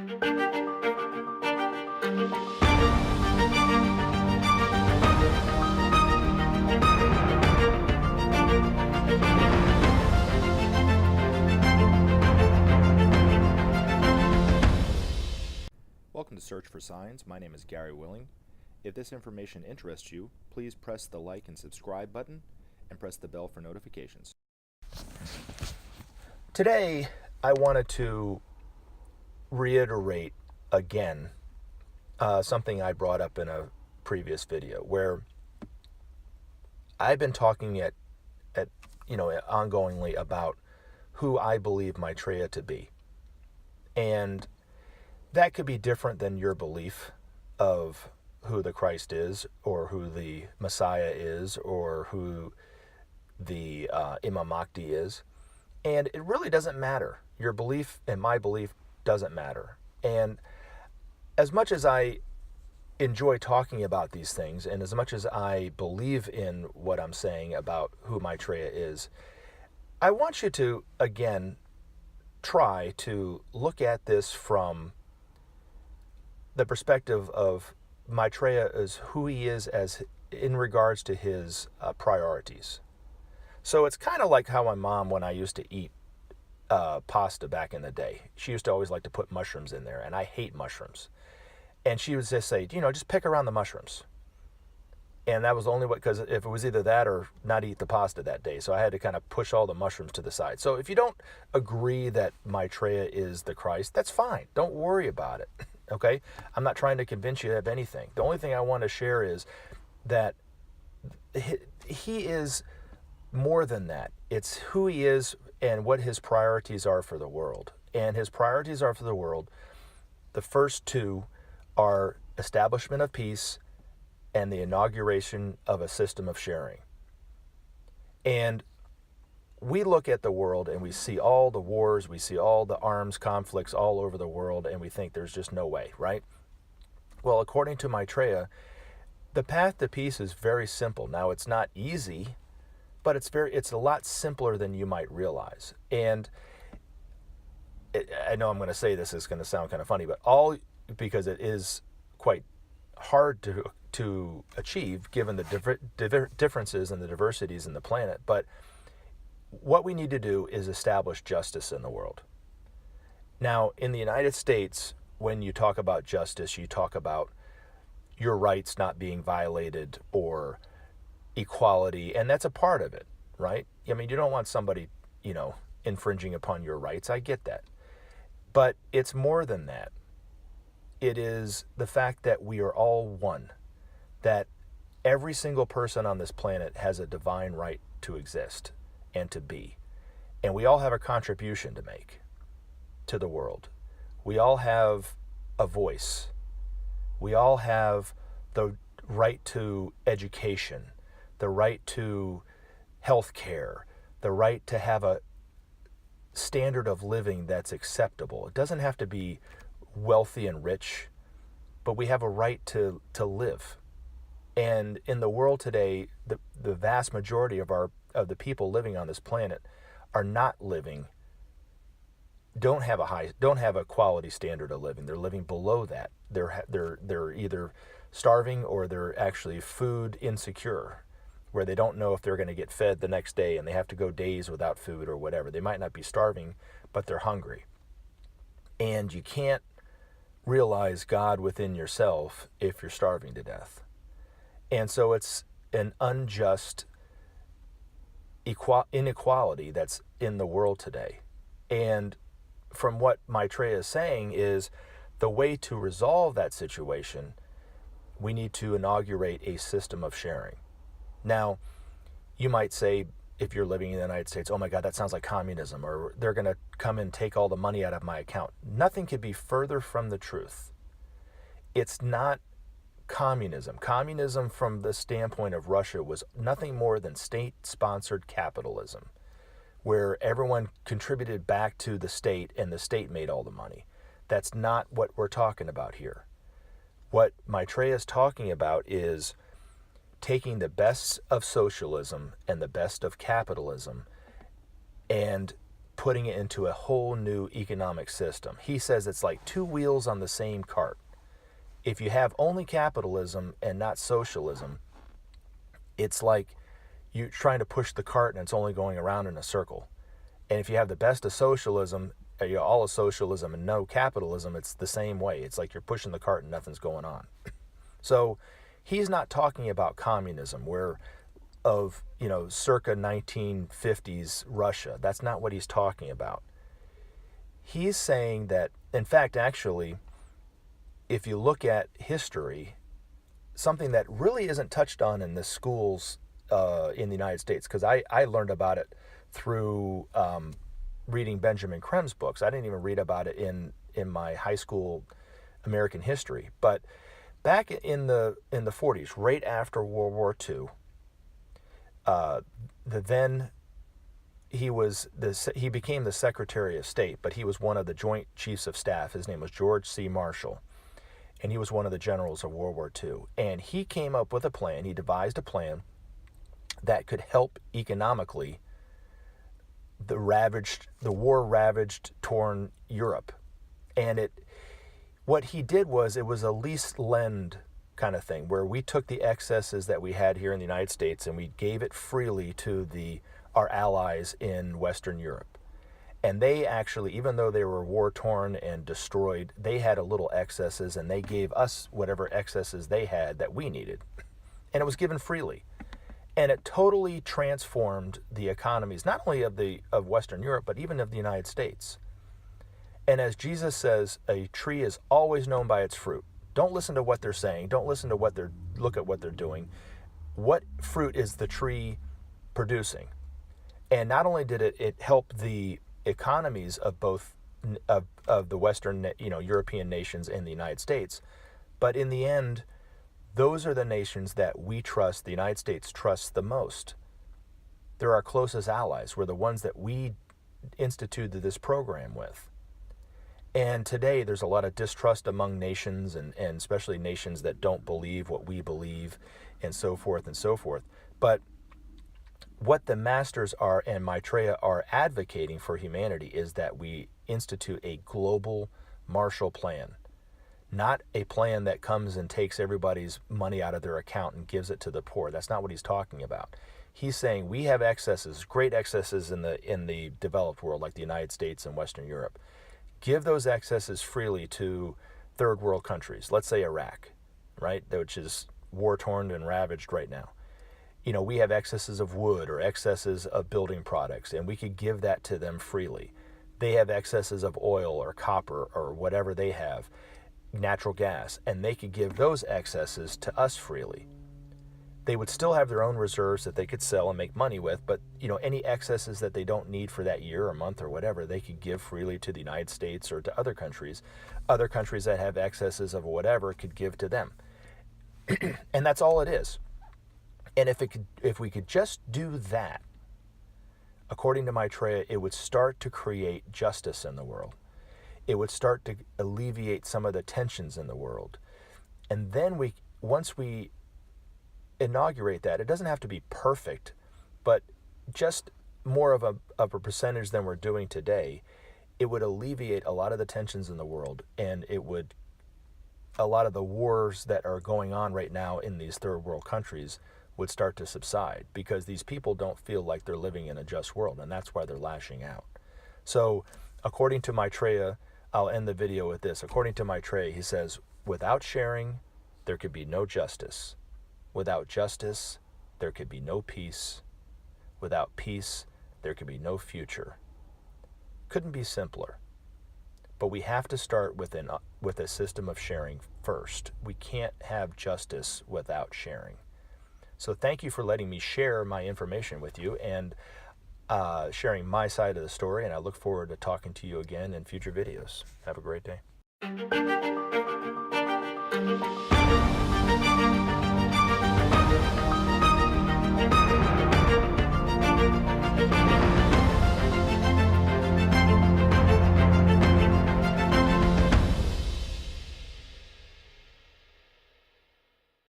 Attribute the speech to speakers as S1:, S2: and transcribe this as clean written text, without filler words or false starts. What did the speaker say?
S1: Welcome to Search for Signs. My name is Gary Willing. If this information interests you, please press the like and subscribe button and press the bell for notifications. Today, I wanted to reiterate again something I brought up in a previous video where I've been talking ongoingly about who I believe Maitreya to be. And that could be different than your belief of who the Christ is, or who the Messiah is, or who the Imam Mahdi is. And it really doesn't matter. Your belief and my belief doesn't matter. And as much as I enjoy talking about these things, and as much as I believe in what I'm saying about who Maitreya is, I want you to, again, try to look at this from the perspective of Maitreya as who he is as in regards to his priorities. So it's kind of like how my mom, when I used to eat pasta back in the day, she used to always like to put mushrooms in there, and I hate mushrooms. And she would just say, just pick around the mushrooms. And that was the only way, because if it was either that or not eat the pasta that day. So I had to kind of push all the mushrooms to the side. So if you don't agree that Maitreya is the Christ, that's fine. Don't worry about it. Okay? I'm not trying to convince you of anything. The only thing I want to share is that he is more than that. It's who he is and what his priorities are for the world. And his priorities are for the world, the first two are establishment of peace and the inauguration of a system of sharing. And we look at the world and we see all the wars, we see all the arms conflicts all over the world, and we think there's just no way, right? Well, according to Maitreya, the path to peace is very simple. Now, it's not easy, but it's a lot simpler than you might realize. And I know I'm going to say this is going to sound kind of funny, but because it is quite hard to achieve given the differences and the diversities in the planet. But what we need to do is establish justice in the world. Now, in the United States, when you talk about justice, you talk about your rights not being violated or equality, and that's a part of it, right? I mean, you don't want somebody, infringing upon your rights. I get that. But it's more than that. It is the fact that we are all one, that every single person on this planet has a divine right to exist and to be. And we all have a contribution to make to the world. We all have a voice. We all have the right to education, the right to health care, the right to have a standard of living that's acceptable. It doesn't have to be wealthy and rich, but we have a right to live. And in the world today, the vast majority of the people living on this planet are not living, don't have a quality standard of living. They're living below that. They're either starving or they're actually food insecure, where they don't know if they're going to get fed the next day and they have to go days without food or whatever. They might not be starving, but they're hungry. And you can't realize God within yourself if you're starving to death. And so it's an unjust inequality that's in the world today. And from what Maitreya is saying is the way to resolve that situation, we need to inaugurate a system of sharing. Now, you might say, if you're living in the United States, oh my God, that sounds like communism, or they're going to come and take all the money out of my account. Nothing could be further from the truth. It's not communism. Communism, from the standpoint of Russia, was nothing more than state-sponsored capitalism, where everyone contributed back to the state and the state made all the money. That's not what we're talking about here. What Maitreya is talking about is taking the best of socialism and the best of capitalism and putting it into a whole new economic system. He says it's like two wheels on the same cart. If you have only capitalism and not socialism, it's like you're trying to push the cart and it's only going around in a circle. And if you have the best of socialism, all of socialism and no capitalism, it's the same way. It's like you're pushing the cart and nothing's going on. So he's not talking about communism of circa 1950s Russia. That's not what he's talking about. He's saying that, in fact, actually, if you look at history, something that really isn't touched on in the schools in the United States, because I learned about it through reading Benjamin Creme's books. I didn't even read about it in my high school American history. But back in the 40s, right after World War II, he became the Secretary of State, but he was one of the Joint Chiefs of Staff. His name was George C. Marshall, and he was one of the generals of World War II. And he came up with a plan. He devised a plan that could help economically the war-ravaged, torn Europe. And what he did was, it was a lease lend kind of thing, where we took the excesses that we had here in the United States and we gave it freely to our allies in Western Europe. And they actually, even though they were war-torn and destroyed, they had a little excesses, and they gave us whatever excesses they had that we needed. And it was given freely. And it totally transformed the economies, not only of Western Europe, but even of the United States. And as Jesus says, a tree is always known by its fruit. Don't listen to what they're saying. Don't listen to look at what they're doing. What fruit is the tree producing? And not only did it help the economies of both of the Western, European nations and the United States, but in the end, those are the nations that we trust, the United States trusts the most. They're our closest allies. We're the ones that we instituted this program with. And today there's a lot of distrust among nations, and especially nations that don't believe what we believe, and so forth and so forth. But what the masters are and Maitreya are advocating for humanity is that we institute a global Marshall Plan. Not a plan that comes and takes everybody's money out of their account and gives it to the poor. That's not what he's talking about. He's saying we have excesses, great excesses in the developed world, like the United States and Western Europe. Give those excesses freely to third world countries. Let's say Iraq, right, which is war-torn and ravaged right now. We have excesses of wood or excesses of building products, and we could give that to them freely. They have excesses of oil or copper or whatever they have, natural gas, and they could give those excesses to us freely. They would still have their own reserves that they could sell and make money with, but any excesses that they don't need for that year or month or whatever, they could give freely to the United States or to other countries. Other countries that have excesses of whatever could give to them. And that's all it is. And if we could just do that, according to Maitreya, it would start to create justice in the world. It would start to alleviate some of the tensions in the world. And then once we inaugurate that, it doesn't have to be perfect, but just more of a percentage than we're doing today, it would alleviate a lot of the tensions in the world, and a lot of the wars that are going on right now in these third world countries would start to subside, because these people don't feel like they're living in a just world, and that's why they're lashing out. So according to Maitreya, I'll end the video with this. According to Maitreya, he says, without sharing, there could be no justice. Without justice, there could be no peace. Without peace, there could be no future. Couldn't be simpler. But we have to start with a system of sharing first. We can't have justice without sharing. So thank you for letting me share my information with you and sharing my side of the story, and I look forward to talking to you again in future videos. Have a great day.